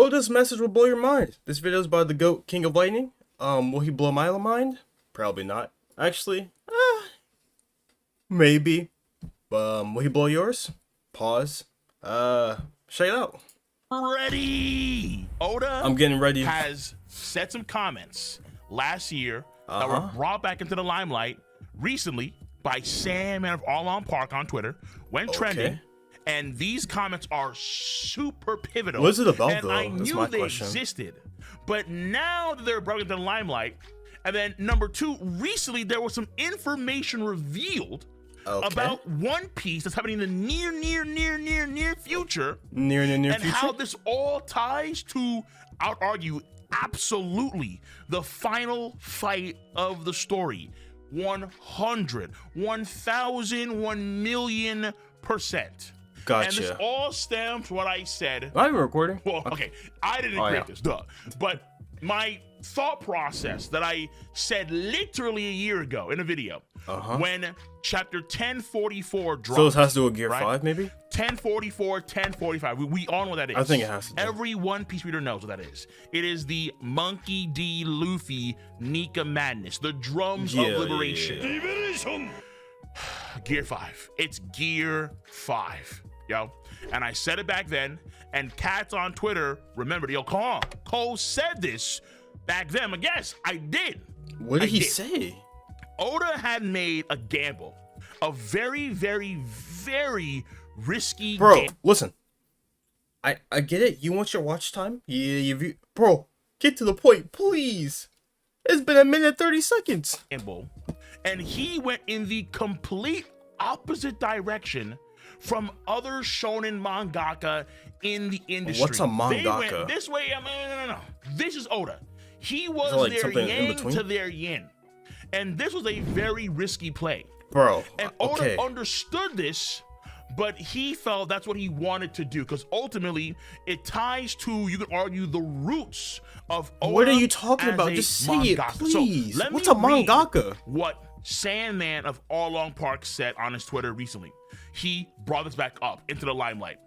Oda's message will blow your mind. This video is by the GOAT King of Lightning. Will he blow my mind? Probably not. Actually, maybe. Will he blow yours? Pause. Check it out. Ready. Oda I'm getting ready. Has said some comments last year that were brought back into the limelight recently by Sandman of alrmalikk on Twitter, went trending. And these comments are super pivotal. What is it about, and though? I That's knew my they question. existed, but now that they're brought into the limelight, and then number two, recently there was some information revealed about One Piece that's happening in the near future. Near future. And how this all ties to, I would argue, absolutely the final fight of the story. 100, 1,000, 1,000,000%. Gotcha. And this all stems from what I said. Am I even recording? Well, okay, I didn't create this, duh. But my thought process that I said literally a year ago in a video, when chapter 1044 dropped. So this has to do with Gear 5, maybe? 1044, 1045. We all know what that is. I think it has to do. Every One Piece reader knows what that is. It is the Monkey D. Luffy Nika Madness, the drums of liberation. Gear 5. It's Gear 5. Yo, and I said it back then, and cats on Twitter remembered. Yo, Cole said this back then. But yes, I did. What did he say? Oda had made a gamble, a very, very, very risky gamble. Listen, I get it. You want your watch time? Yeah, bro, get to the point, please. It's been 1:30. And he went in the complete opposite direction from other shonen mangaka in the industry. What's a mangaka? They went this way. No. This is Oda. He was like their yang in to their yin. And this was a very risky play. Bro, and Oda understood this, but he felt that's what he wanted to do, because ultimately it ties to, you could argue, the roots of Oda. What are you talking about? Just say it, please. So what's a mangaka? What Sandman of alrmalikk said on his Twitter recently. He brought this back up into the limelight.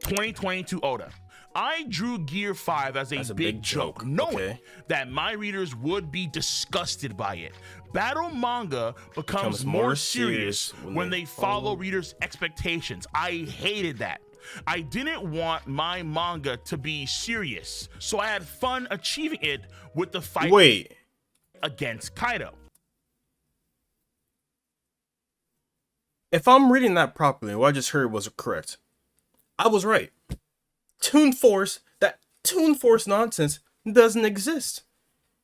2022 Oda. I drew Gear 5 as a big joke, knowing that my readers would be disgusted by it. Battle manga becomes more serious when they follow readers' expectations. I hated that. I didn't want my manga to be serious, so I had fun achieving it with the fight against Kaido. If I'm reading that properly, what I just heard was correct. I was right. Toon Force nonsense doesn't exist.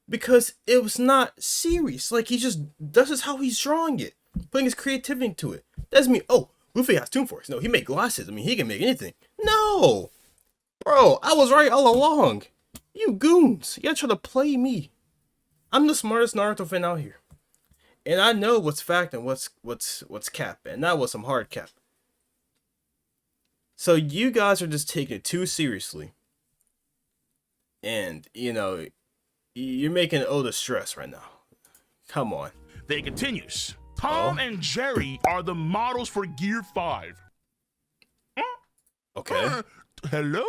Because it was not serious. Like, this is how he's drawing it. Putting his creativity into it. Doesn't mean, oh, Luffy has Toon Force. No, he made glasses. I mean, he can make anything. No! Bro, I was right all along. You goons. You gotta try to play me. I'm the smartest Naruto fan out here. And I know what's fact and what's cap. And that was some hard cap. So you guys are just taking it too seriously. And, you're making Oda stress right now. Come on. Then it continues. Tom and Jerry are the models for Gear 5. Okay. Hello.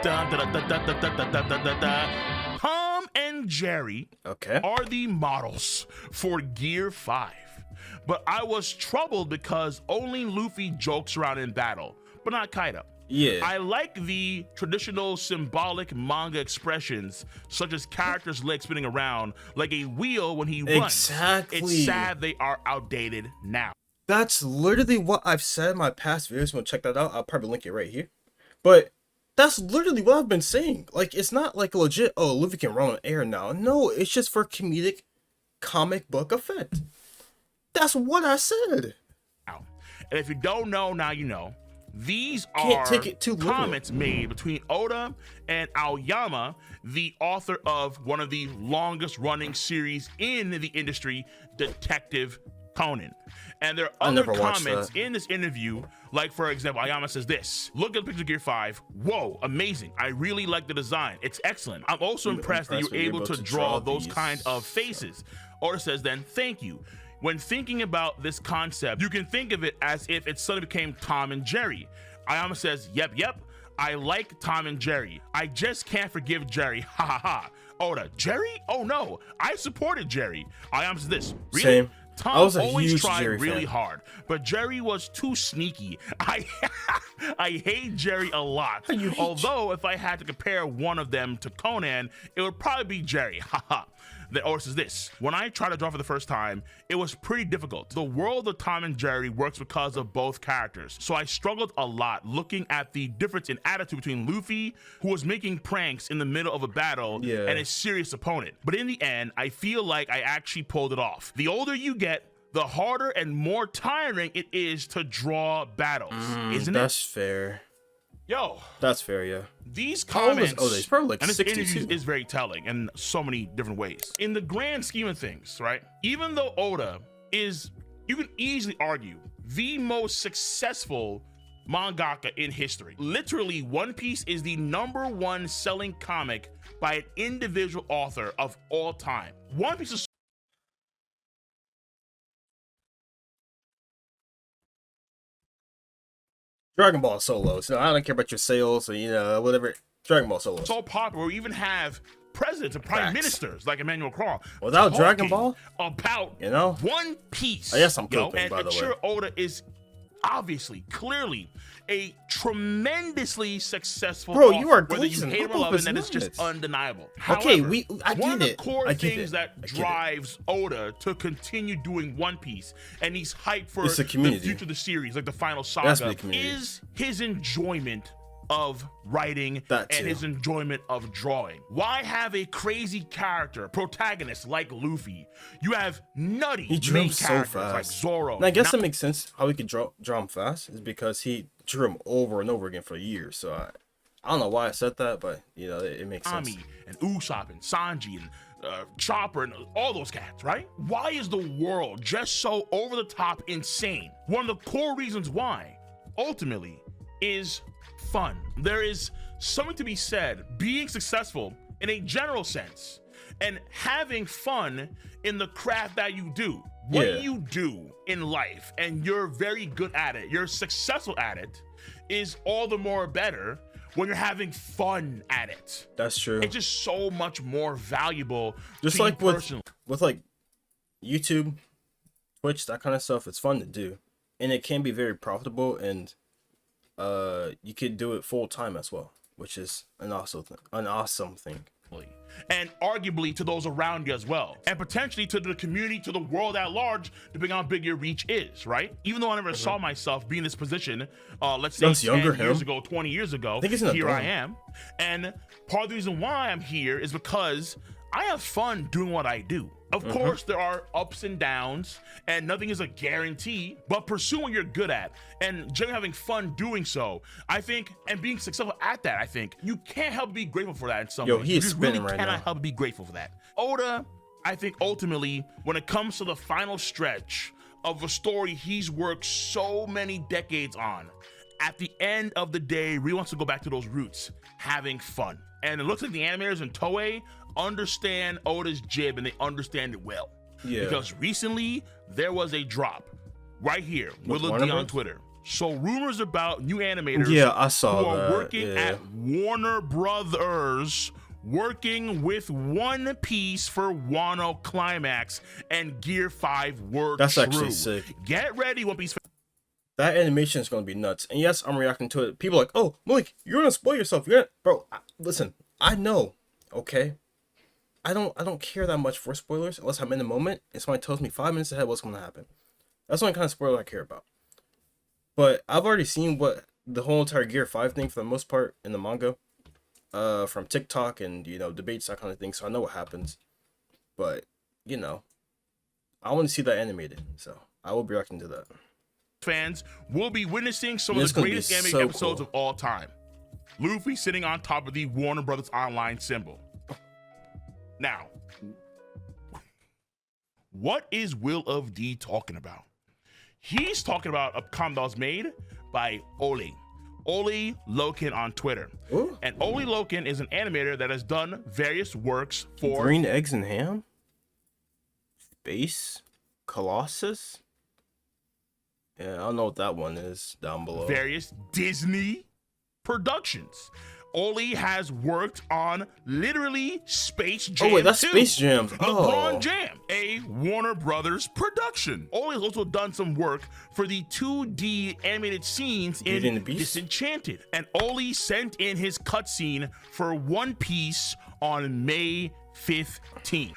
Tom and Jerry are the models for Gear 5. But I was troubled because only Luffy jokes around in battle, but not Kaido. Yeah. I like the traditional symbolic manga expressions, such as characters' legs spinning around like a wheel when he runs. Exactly. It's sad they are outdated now. That's literally what I've said in my past videos. If you want to check that out, I'll probably link it right here. But that's literally what I've been saying. Like, it's not like legit, oh, Luffy can run on air now. No, it's just for comedic comic book effect. That's what I said. And if you don't know, now you know. These are comments made between Oda and Aoyama, the author of one of the longest running series in the industry, Detective Conan. And there are other comments in this interview, like, for example, Aoyama says this: look at the picture of Gear 5. Whoa, amazing. I really like the design. It's excellent. I'm also impressed that you're able to draw those kind of faces. Oda says then, thank you. When thinking about this concept, you can think of it as if it suddenly became Tom and Jerry. Aoyama says, yep. I like Tom and Jerry. I just can't forgive Jerry. Ha ha ha. Oda, Jerry? Oh no, I supported Jerry. I answer this. Really? Same. Tom I was a always huge tried Jerry really fan. hard, but Jerry was too sneaky. I hate Jerry a lot. Although if I had to compare one of them to Conan, it would probably be Jerry. Haha. The Otis is this. When I tried to draw for the first time, it was pretty difficult. The world of Tom and Jerry works because of both characters. So I struggled a lot looking at the difference in attitude between Luffy, who was making pranks in the middle of a battle, and his serious opponent. But in the end, I feel like I actually pulled it off. The older you get, the harder and more tiring it is to draw battles, isn't it? That's fair. Yo, that's fair. Yeah. These comments, he's probably like and this 62. interview is very telling in so many different ways. In the grand scheme of things, right? Even though Oda is, you can easily argue, the most successful mangaka in history. Literally, One Piece is the #1 selling comic by an individual author of all time. One Piece is Dragon Ball Solo. So I don't care about your sales or whatever. Dragon Ball Solo. so popular. We even have presidents and prime ministers like Emmanuel Macron without Dragon Ball about One Piece. Yes, I'm cooking, and by the sure, way. Oda is obviously, clearly, a tremendously successful Bro, author. you are whether you glazing hate him or up love his him, that is just nuts. undeniable. Okay, However, I one of get the it. core I get things it. that I get it. drives Oda to continue doing One Piece, and he's hyped for It's the the community. future of the series, like the final It has to be saga, the community. is his enjoyment of writing and his enjoyment of drawing. Why have a crazy character protagonist like Luffy? You have nutty He drew main him so characters fast. like Zoro. And I guess that makes sense how he could draw him fast is because he drew him over and over again for years. So I don't know why I said that, but it makes sense. Ami and Usopp and Sanji and Chopper and all those cats, right? Why is the world just so over the top insane? One of the core reasons why, ultimately, is fun. There is something to be said being successful in a general sense and having fun in the craft that you do. What you do in life and you're very good at it, you're successful at it, is all the more better when you're having fun at it. That's true. It's just so much more valuable. Just to like you personally. with like YouTube, Twitch, that kind of stuff, it's fun to do. And it can be very profitable, and you could do it full time as well, which is an awesome thing. And arguably to those around you as well, and potentially to the community, to the world at large, depending on how big your reach is, right? Even though I never saw myself be in this position, let's say 10 years ago, 20 years ago, here I am. And part of the reason why I'm here is because I have fun doing what I do. Of course, there are ups and downs, and nothing is a guarantee, but pursue what you're good at, and generally having fun doing so, I think, and being successful at that, I think, you can't help but be grateful for that in some ways. He is spinning really right now. cannot help but be grateful for that. Oda, I think, ultimately, when it comes to the final stretch of a story he's worked so many decades on, at the end of the day, really wants to go back to those roots, having fun. And it looks like the animators in Toei understand Oda's jib, and they understand it well. Because recently there was a drop right here, Willow D on Twitter. So rumors about new animators I saw who are that. working at Warner Brothers, working with One Piece for Wano Climax and Gear 5 were That's true. actually sick. Get ready, One Piece. That animation is going to be nuts. And yes, I'm reacting to it. People are like, oh, Malik, you're going to spoil yourself. Bro, listen, I know, okay? I don't care that much for spoilers unless I'm in the moment and somebody tells me 5 minutes ahead what's going to happen. That's the only kind of spoiler I care about. But I've already seen what the whole entire Gear 5 thing for the most part in the manga, from TikTok and, debates, that kind of thing. So I know what happens. But, I want to see that animated. So I will be reacting to that. Fans will be witnessing some of the greatest anime episodes of all time. Luffy sitting on top of the Warner Brothers Online symbol. Now, what is Will of D talking about? He's talking about a comic that was made by Oli Loken on Twitter. Ooh. And Oli Loken is an animator that has done various works for Green Eggs and Ham? Space? Colossus? Yeah, I don't know what that one is down below. various Disney Productions. Oli has worked on literally Space Jam. Oh wait, that's 2, Space Jam. LeBron Jam, a Warner Brothers production. Oli has also done some work for the 2D animated scenes Beauty and the in Beast? Disenchanted. And Oli sent in his cutscene for One Piece on May 15th.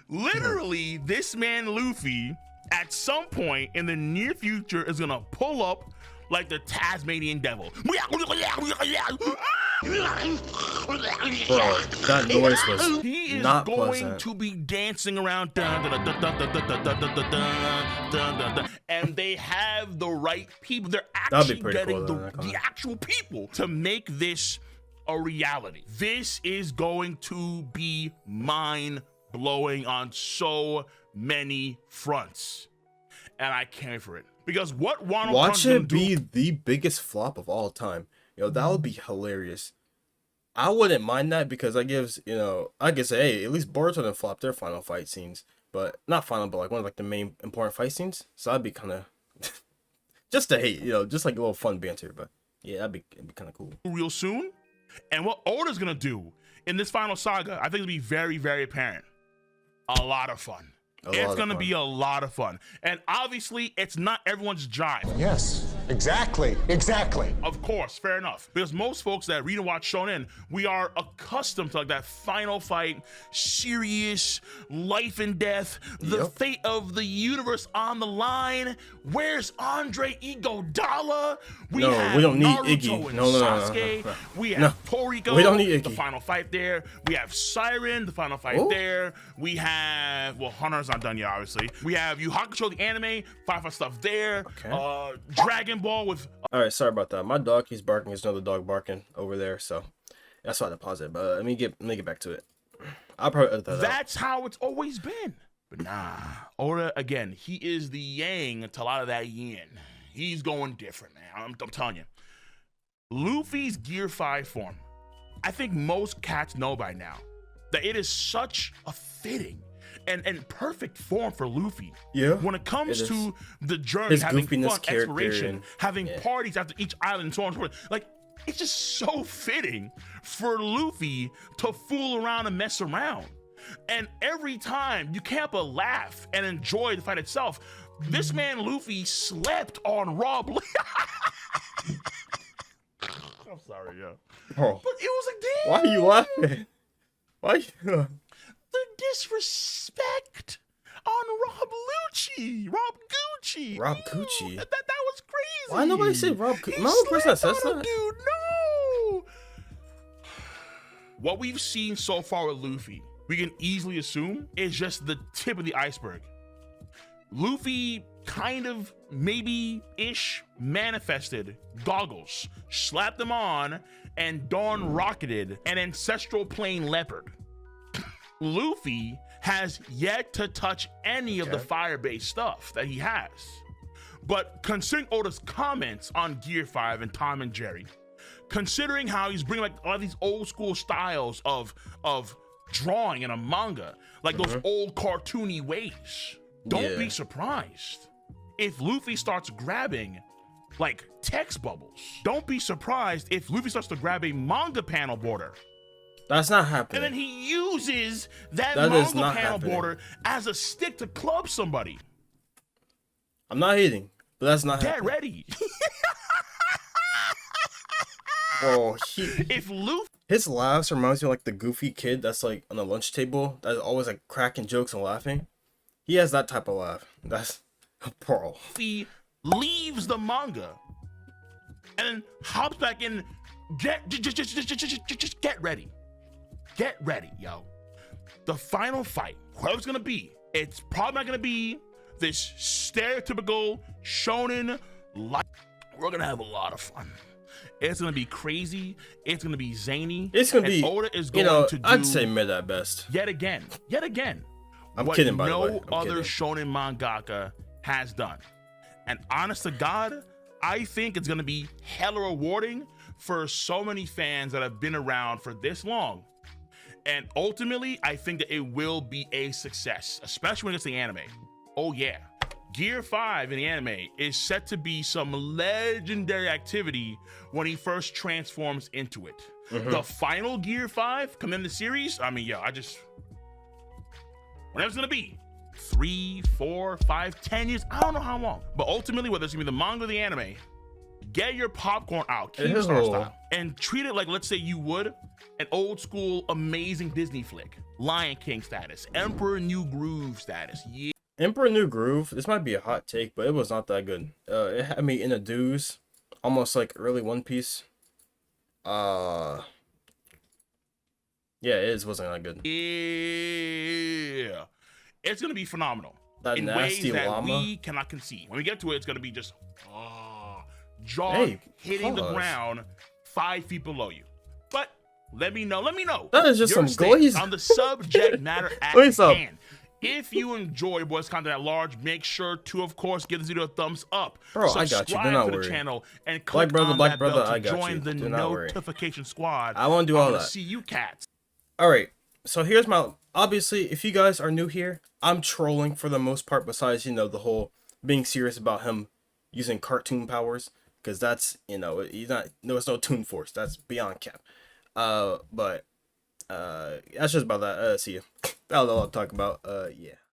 Literally, this man Luffy, at some point in the near future, is gonna pull up like the Tasmanian devil. Bro, that noise was He is not going pleasant. to be dancing around, dun, dun, dun, dun, dun, dun, dun, dun, dun, dun, dun, dun, dun. And they have the right people. They're That'd be actually pretty getting cool, though, the actual people to make this a reality. This is going to be mind-blowing on so many fronts. And I can't wait for it. Because what Wano Watch it be do, the biggest flop of all time. Yo, that would be hilarious. I wouldn't mind that because that gives, I could say, hey, at least Boruto didn't flop their final fight scenes. But, not final, but like one of like the main important fight scenes. So that'd be kind of, just to hate, just like a little fun banter. But yeah, it'd be kind of cool. real soon. And what Oda's gonna do in this final saga, I think it'll be very, very apparent. A lot of fun. It's gonna be a lot of fun. And obviously, it's not everyone's jive. Yes, exactly. Of course, fair enough. Because most folks that read and watch Shonen, we are accustomed to like that final fight, serious, life and death, the fate of the universe on the line. Where's Andre Iguodala? We don't need Naruto Iggy. and No. Sasuke. We have Toriko. We don't need the Iggy. final fight there. We have Siren, the final fight there. We have, well, Hunter's not done yet, obviously. We have Yu Hakusho, the anime, Final Fight stuff there. Okay. Dragon Ball with All right, sorry about that. My dog, he's barking. There's another dog barking over there, so that's why I had to pause it. But let me get back to it. I'll probably edit that out. That's how it's always been. But nah, Oda, again, he is the yang to a lot of that yin. He's going different, man. I'm telling you. Luffy's Gear 5 form, I think most cats know by now that it is such a fitting and perfect form for Luffy. Yeah, when it comes it to the journey, his having goofiness fun, character exploration, and- having parties after each island, and so on and so forth. Like, it's just so fitting for Luffy to fool around and mess around. And every time you can't but laugh and enjoy the fight itself. This man Luffy slept on Rob Lee. I'm sorry, yo. Oh, But it was a game. why are you laughing? Why? The disrespect on Rob Gucci. Rob Gucci? That was crazy. Why nobody say Rob Gucci? He Am I the person that slept says on him, that? dude, no. What we've seen so far with Luffy, we can easily assume is just the tip of the iceberg. Luffy kind of maybe-ish manifested goggles, slapped them on, and Dawn rocketed an ancestral plane leopard. Luffy has yet to touch any of the fire-based stuff that he has. But considering Oda's comments on Gear 5 and Tom and Jerry, considering how he's bringing like a lot of these old school styles of drawing in a manga, like those old cartoony ways, don't be surprised if Luffy starts grabbing like text bubbles. Don't be surprised if Luffy starts to grab a manga panel border. That's not happening. And then he uses that is manga not panel happening. border as a stick to club somebody. I'm not hating, but that's not Get happening. ready. Bro, If Luffy his laughs reminds me of like the goofy kid that's like on the lunch table that's always like cracking jokes and laughing. He has that type of laugh. That's bro. leaves the manga and then hops back in, just get ready. Get ready, yo. The final fight, whoever it's gonna be, it's probably not gonna be this stereotypical shonen life. We're gonna have a lot of fun. It's gonna be crazy. It's gonna be zany. It's gonna and be, Oda is going to do, I'd say mid at best. yet again. I'm what kidding, by the way. no I'm other kidding. shonen mangaka has done. And honest to God, I think it's gonna be hella rewarding for so many fans that have been around for this long. And ultimately, I think that it will be a success, especially when it's the anime. Oh yeah, Gear 5 in the anime is set to be some legendary activity when he first transforms into it. The final Gear 5 come in the series, I mean, yeah, whenever it's gonna be, 3, 4, 5, 10 years, I don't know how long. But ultimately, whether it's gonna be the manga or the anime, get your popcorn out, Keemstar style, and treat it like, let's say you would an old school amazing Disney flick. Lion King status, Emperor New Groove status. Yeah. Emperor New Groove, this might be a hot take, but it was not that good. It had me in a dooze, almost like early One Piece. Yeah, wasn't that good. Yeah. It's gonna be phenomenal. That in nasty ways that llama. we cannot conceive. When we get to it, it's gonna be just jaw hitting the ground 5 feet below you. But let me know. That is just your some glaze on the subject matter at hand. If you enjoy boys content at large, make sure to, of course, give this video a thumbs up. Bro, I got you. Do not to worry. the channel and click on Black that brother, bell to I got join you. the Do not worry. notification squad. I want to do all that. See you cats. All right. So here's my, obviously, if you guys are new here, I'm trolling for the most part, besides, you know, the whole being serious about him using cartoon powers, because that's, you know, he's not, no, it's no Toon Force. That's beyond cap. But that's just about that. See you. That's all I'll talk about. Yeah.